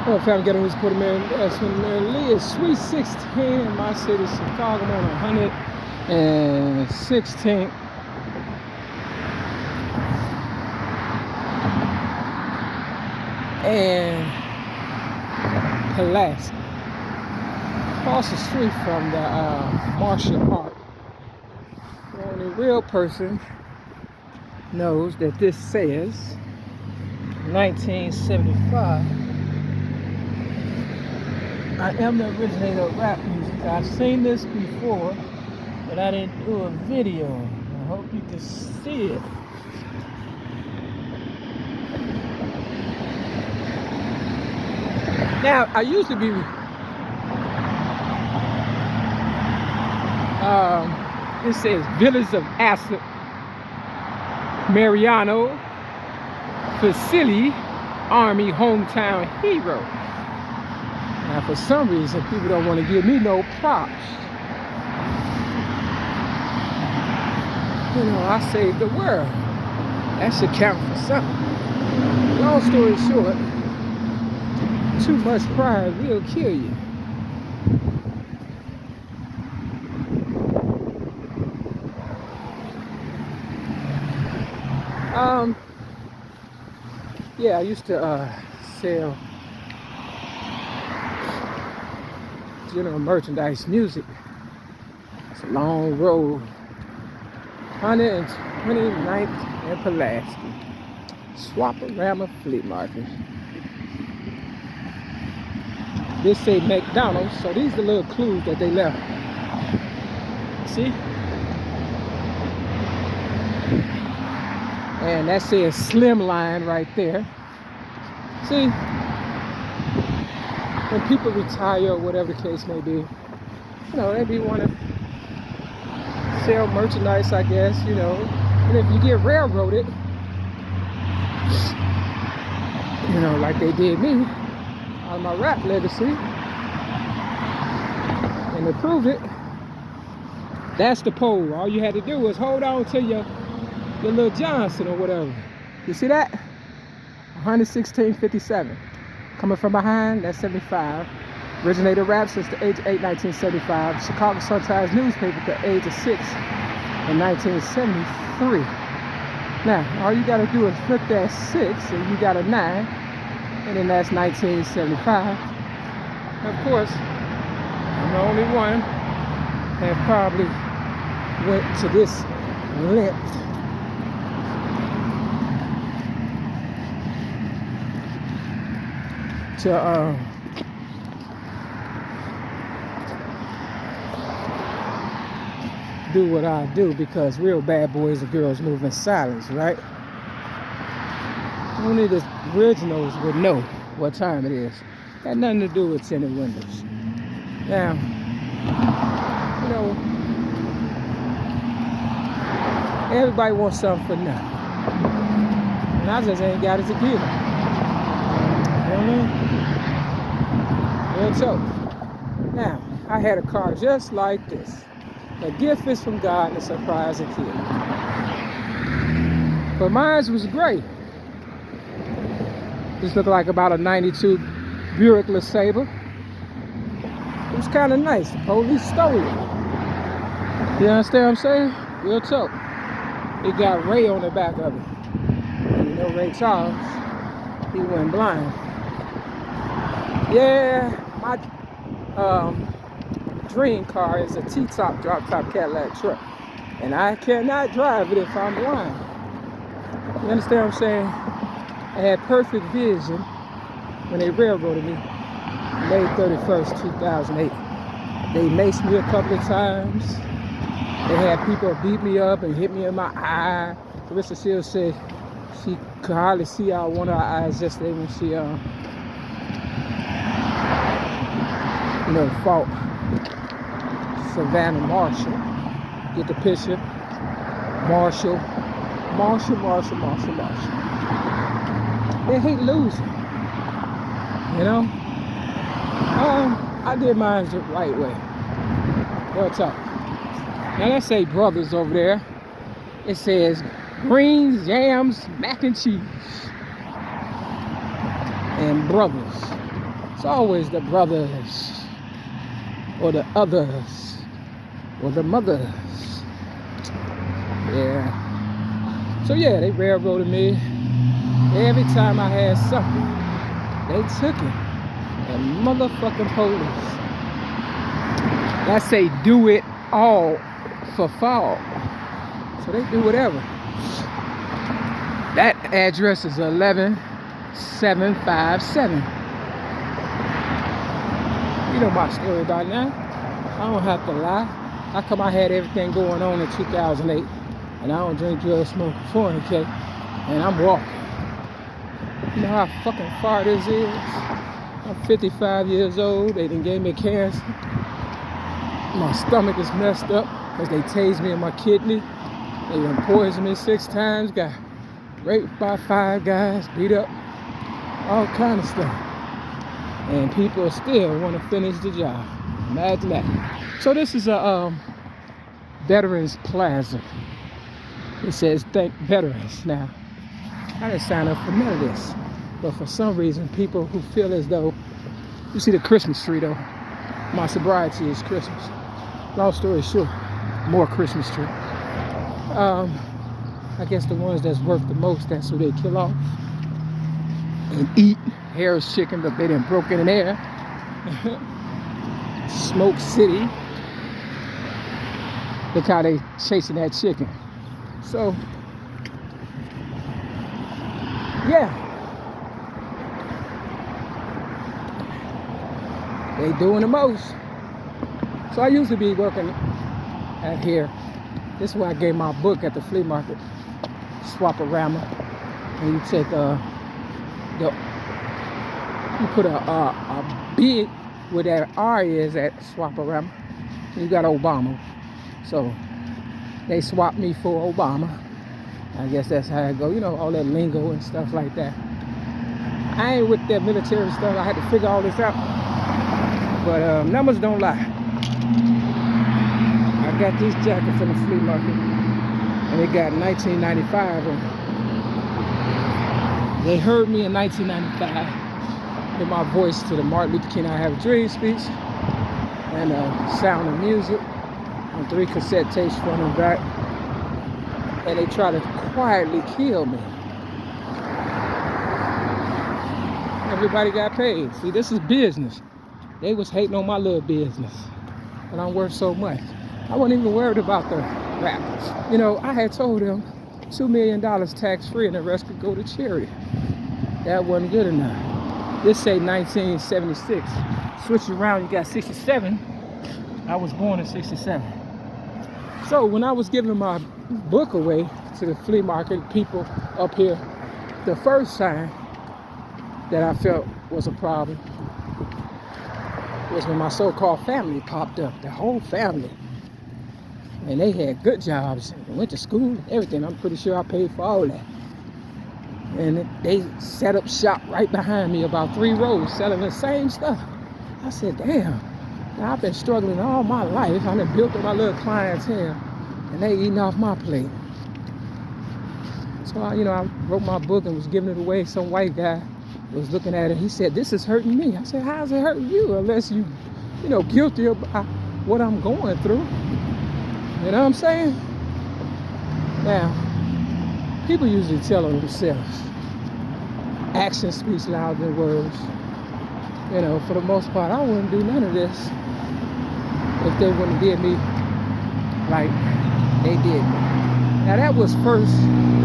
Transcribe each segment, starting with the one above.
Well, family getting this quarter man, Lee is Sweet 16 in my city, Chicago, on 116th. And Pulaski. Across the street from the martial art. The only real person knows that this says 1975. I am the originator of rap music. I've seen this before, but I didn't do a video. I hope you can see it. Now, I used to be it says Village of Acid, Mariano, Fishy, Army hometown hero. Now, for some reason, people don't want to give me no props. You know, I saved the world. That should count for something. Long story short, too much pride will kill you. Yeah, I used to sell general merchandise music. It's a long road. 129th and Pulaski. Swap-A-Rama Flea Market. This say McDonald's, so these are the little clues that they left. See? And that says Slimline right there. See? When people retire or whatever the case may be, you know, they be want to sell merchandise, I guess, you know. And if you get railroaded, you know, like they did me, on my rap legacy, and they proved it. That's the pole. All you had to do was hold on to your little Johnson or whatever. You see that? 116.57. Coming from behind, that's 75. Originated rap since the age of 8, 1975. Chicago Sun-Times newspaper at the age of 6 in 1973. Now, all you gotta do is flip that 6 and you got a 9. And then that's 1975. Of course, I'm the only one that probably went to this length to do what I do, because real bad boys and girls move in silence, right? Only the originals would know what time it is. Had nothing to do with tinted windows. Now, you know, everybody wants something for nothing. And I just ain't got it to give. You know what I mean? Real talk. Now, I had a car just like this. A gift is from God and a surprise a kid. But mine was great. This looked like about a 92 Buick LeSabre. It was kind of nice. The police stole it. You understand what I'm saying? Real talk. It got Ray on the back of it. And you know Ray Charles, he went blind. Yeah, my dream car is a T-top drop-top Cadillac truck. And I cannot drive it if I'm blind. You understand what I'm saying? I had perfect vision when they railroaded me May 31st, 2008. They maced me a couple of times. They had people beat me up and hit me in my eye. Carissa Shields said she could hardly see out one of her eyes yesterday when she, you know, fought Savannah Marshall. Get the picture? Marshall. They hate losing, you know. I did mine the right way. Real talk. Now let's say brothers over there. It says greens, yams, mac and cheese, and brothers. It's always the brothers, or the others, or the mothers. Yeah. So yeah, they railroaded me. Every time I had something, they took it. And motherfucking police. That say do it all for fall. So they do whatever. That address is 11757. You know my story by now. I don't have to lie. How come I had everything going on in 2008 and I don't drink, drugs, smoke, fornicate, and I'm walking? You know how fucking far this is? I'm 55 years old. They done gave me cancer. My stomach is messed up because they tased me in my kidney. They done poisoned me 6 times. Got raped by 5 guys, beat up, all kind of stuff. And people still want to finish the job. Imagine that. So this is a Veterans Plaza. It says thank veterans. Now, I didn't sign up for none of this. But for some reason, people who feel as though, you see the Christmas tree though. My sobriety is Christmas. Long story short, more Christmas tree. I guess the ones that's worth the most, that's who they kill off and eat. Harris chicken, but they done broke it in air. Smoke City. Look how they chasing that chicken. So, yeah. They doing the most. So I used to be working at here. This is where I gave my book at the flea market. Swap-a-rama. And you take you put a bid where that R is at Swap-a-rama. You got Obama. So they swapped me for Obama. I guess that's how it go. You know, all that lingo and stuff like that. I ain't with that military stuff. I had to figure all this out. But numbers don't lie. I got this jacket from the flea market. And it got 1995 on it. They heard me in 1995 with my voice to the Martin Luther King I Have a Dream speech and Sound of Music on 3 cassette tapes front and back. And they try to quietly kill me. Everybody got paid. See, this is business. They was hating on my little business. But I'm worth so much. I wasn't even worried about the rap. You know, I had told them $2 million tax-free and the rest could go to charity. That wasn't good enough. This say 1976. Switch around, you got 67. I was born in 67. So when I was giving my book away to the flea market people up here, the first sign that I felt was a problem was when my so-called family popped up, the whole family. And they had good jobs, went to school, everything. I'm pretty sure I paid for all that. And they set up shop right behind me, about 3 rows, selling the same stuff. I said, damn, now I've been struggling all my life. I done built up my little clientele, and they eating off my plate. So, I wrote my book and was giving it away. Some white guy was looking at it. He said, this is hurting me. I said, how's it hurting you? Unless you guilty about what I'm going through. You know what I'm saying? Now, people usually tell on themselves. Actions speaks louder than words. You know, for the most part, I wouldn't do none of this if they wouldn't did me like they did me. Now, that was First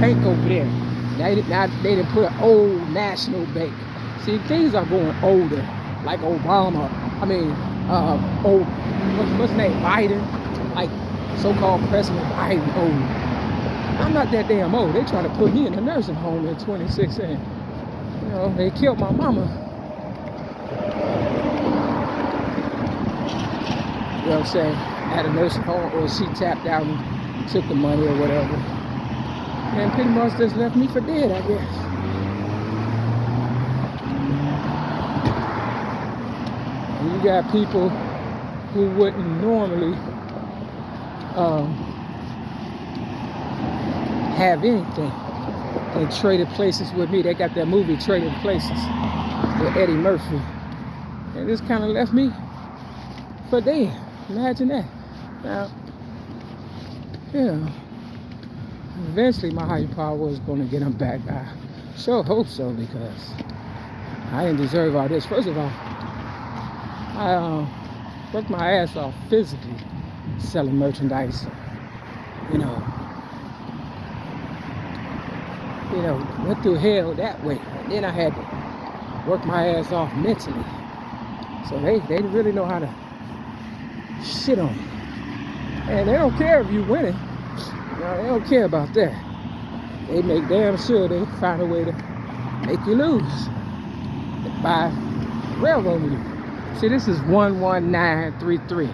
Bank over there. Now they didn't put an old National Bank. See, things are going older, like Obama. I mean, what's his name? Biden. Like, so-called President Biden old. I'm not that damn old. They tried to put me in a nursing home in 2016. You know, they killed my mama. You know what I'm saying? At a nursing home, or she tapped out and took the money or whatever. And pretty much just left me for dead, I guess. And you got people who wouldn't normally have anything and traded places with me. They got that movie Trading Places with Eddie Murphy. And this kind of left me for dead. Imagine that. Now, you know, eventually my higher power was going to get him back. I sure hope so, because I didn't deserve all this. First of all, I worked my ass off physically selling merchandise. You know, went through hell that way. And then I had to work my ass off mentally. So they really know how to shit on you. And they don't care if you winning. You know, they don't care about that. They make damn sure they find a way to make you lose by railroading you. See, this is 11933.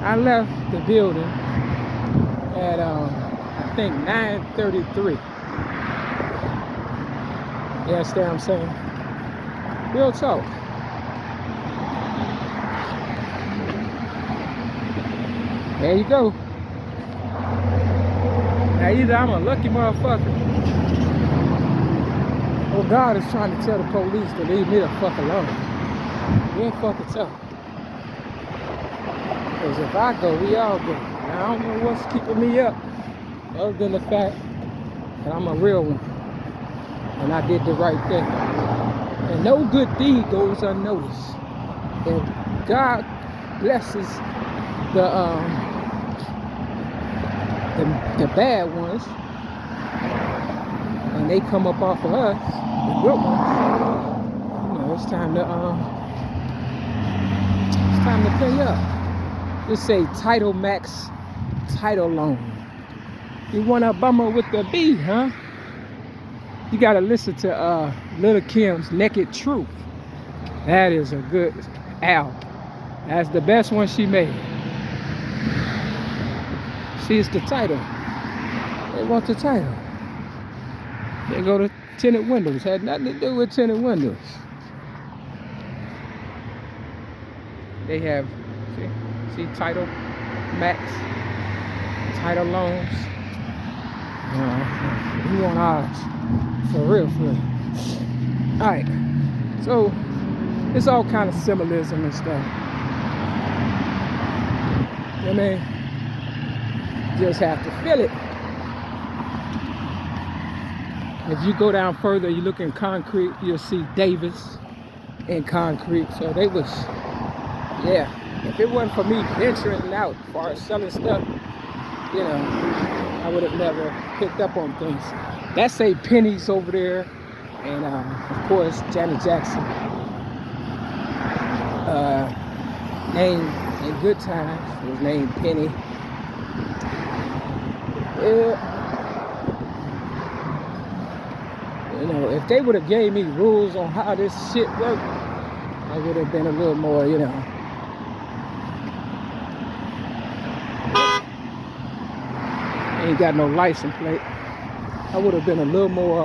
I left the building at I think 9:33. You understand what I'm saying? Real talk. There you go. Now either I'm a lucky motherfucker, or God is trying to tell the police to leave me the fuck alone. Real fucking tough. Because if I go, we all go. Now, I don't know what's keeping me up, other than the fact that I'm a real one. And I did the right thing. And no good deed goes unnoticed. And God blesses the bad ones, and they come up off of us, the good ones. You know, it's time to pay up. Just say Title Max Title Loan. You want a bummer with the B, huh? You gotta listen to Lil' Kim's Naked Truth. That is a good album. That's the best one she made. See, it's the title. They want the title. They go to tinted windows. Had nothing to do with tinted windows. They have, see Title Max, Title Loans. We want ours. For real, for real. Alright. So, it's all kind of symbolism and stuff. You know what I mean? Just have to feel it. If you go down further, you look in concrete, you'll see Davis in concrete. So they was, yeah. If it wasn't for me venturing out as far as selling stuff, you know, I would have never picked up on things. That's say Pennies over there, and of course Janet Jackson. Name in Good Times was named Penny. Yeah. You know, if they would have gave me rules on how this shit worked, I would have been a little more, you know. Ain't got no license plate. I would have been a little more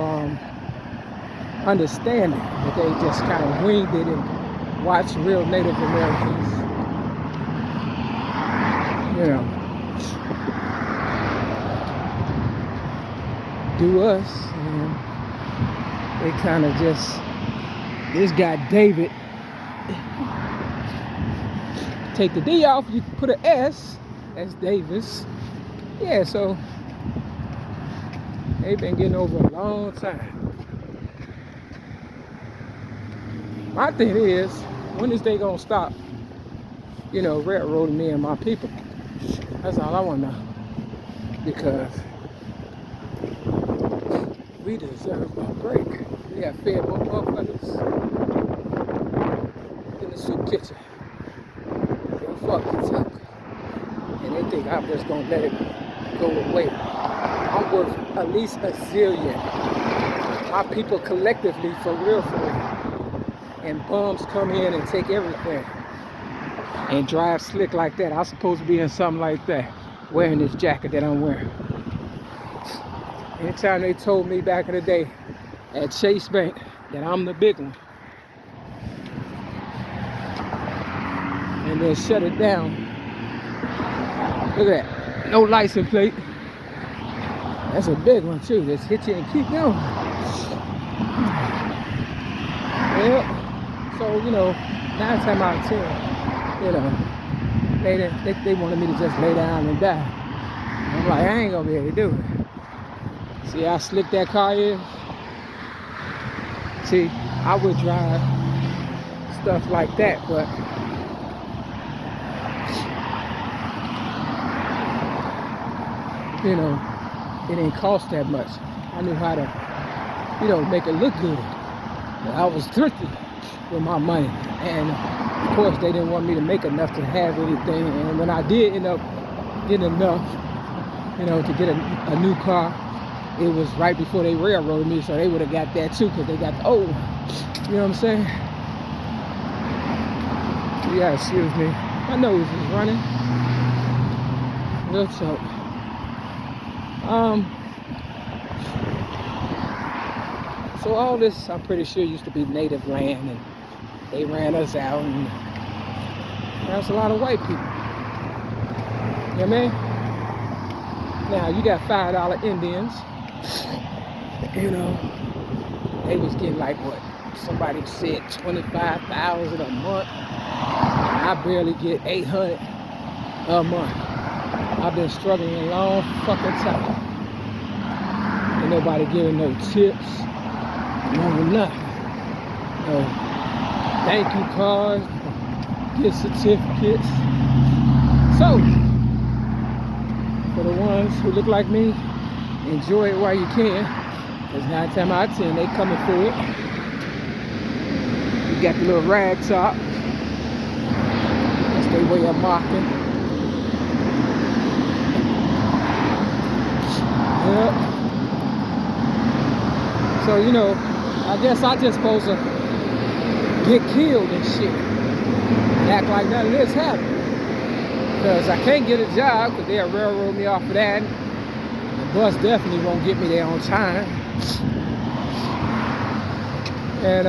understanding, but they just kind of winged it and watched real Native Americans, you know, do us, and they kind of just, this guy David, take the D off, you put an S, that's Davis. Yeah, so they've been getting over a long time. My thing is, when is they gonna stop, you know, railroading me and my people? That's all I wanna know. Because we deserve a break. We have fed more motherfuckers in the soup kitchen. They'll fucking talk. And they think I'm just gonna let it go away. I'm worth at least a zillion. My people collectively, for real. And bums come in and take everything and drive slick like that. I'm supposed to be in something like that, wearing this jacket that I'm wearing. Anytime they told me back in the day at Chase Bank that I'm the big one, and then shut it down. Look at that, no license plate. That's a big one too. Just hit you and keep going. Yeah. So, you know, 9 times out of 10, you know, they wanted me to just lay down and die. I'm like, I ain't gonna be able to do it. See how slick that car is? See, I would drive stuff like that, but you know, it didn't cost that much. I knew how to, you know, make it look good. But I was thrifty with my money, and of course they didn't want me to make enough to have anything. And when I did end up getting enough, you know, to get a new car, it was right before they railroaded me, so they would have got that too, because they got the old one. You know what I'm saying? Yeah, excuse me. My nose is running. Real talk. So all this, I'm pretty sure, used to be native land, and they ran us out, and there's a lot of white people. You know what I mean? Now, you got $5 Indians, you know, they was getting like what? Somebody said $25,000 a month. I barely get $800 a month. I've been struggling a long fucking time. Ain't nobody giving no tips, no nothing. No thank you cards, gift certificates. So, for the ones who look like me, enjoy it while you can, because 9 times out of 10 they coming for it. You got the little rag top. That's their way of mocking. Yep. So, you know, I guess I just supposed to get killed and shit and act like none of this happened. Because I can't get a job because they'll railroad me off of that. The bus definitely won't get me there on time. And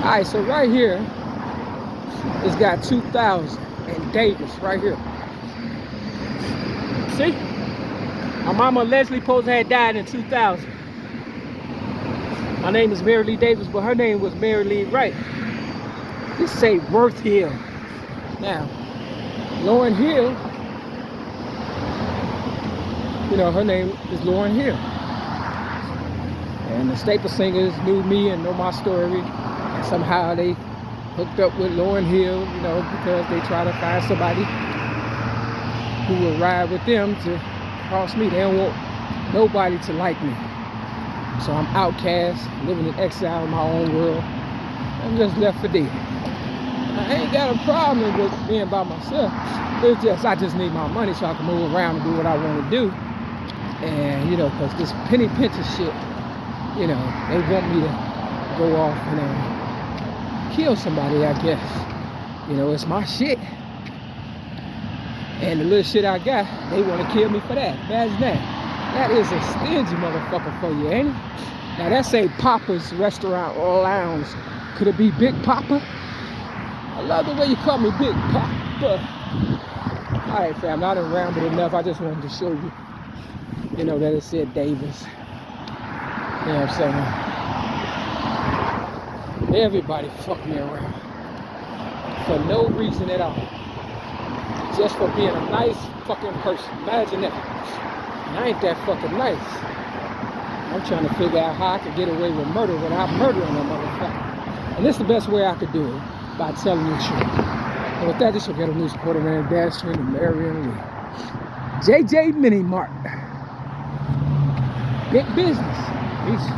alright, so right here, it's got 2000 and Davis right here. See? My mama allegedly supposed to have died in 2000. My name is Mary Lee Davis, but her name was Mary Lee Wright. This say Worth Hill. Now, Lauryn Hill, you know, her name is Lauryn Hill. And the Staple Singers knew me and know my story. And somehow they hooked up with Lauryn Hill, you know, because they try to find somebody who will ride with them to cross me. They don't want nobody to like me. So I'm outcast, living in exile in my own world. I'm just left for dead. I ain't got a problem with being by myself. It's just, I just need my money so I can move around and do what I want to do. And, you know, because this penny pincher shit, you know, they want me to go off and kill somebody, I guess. You know, it's my shit. And the little shit I got, they want to kill me for that. Imagine that. That is a stingy motherfucker for you, ain't it? Now, that's a Papa's Restaurant or Lounge. Could it be Big Papa? I love the way you call me Big Papa. All right, fam, I done rambled enough. I just wanted to show you, you know, that it said Davis. You know what I'm saying? Everybody fucked me around. For no reason at all. Just for being a nice fucking person. Imagine that. And I ain't that fucking nice. I'm trying to figure out how I could get away with murder without murdering a motherfucker. And this is the best way I could do it, by telling you the truth. And with that, this will get a news reporter, man, Dash Stream and Marion Lee. JJ Mini Mart. Big business. Peace.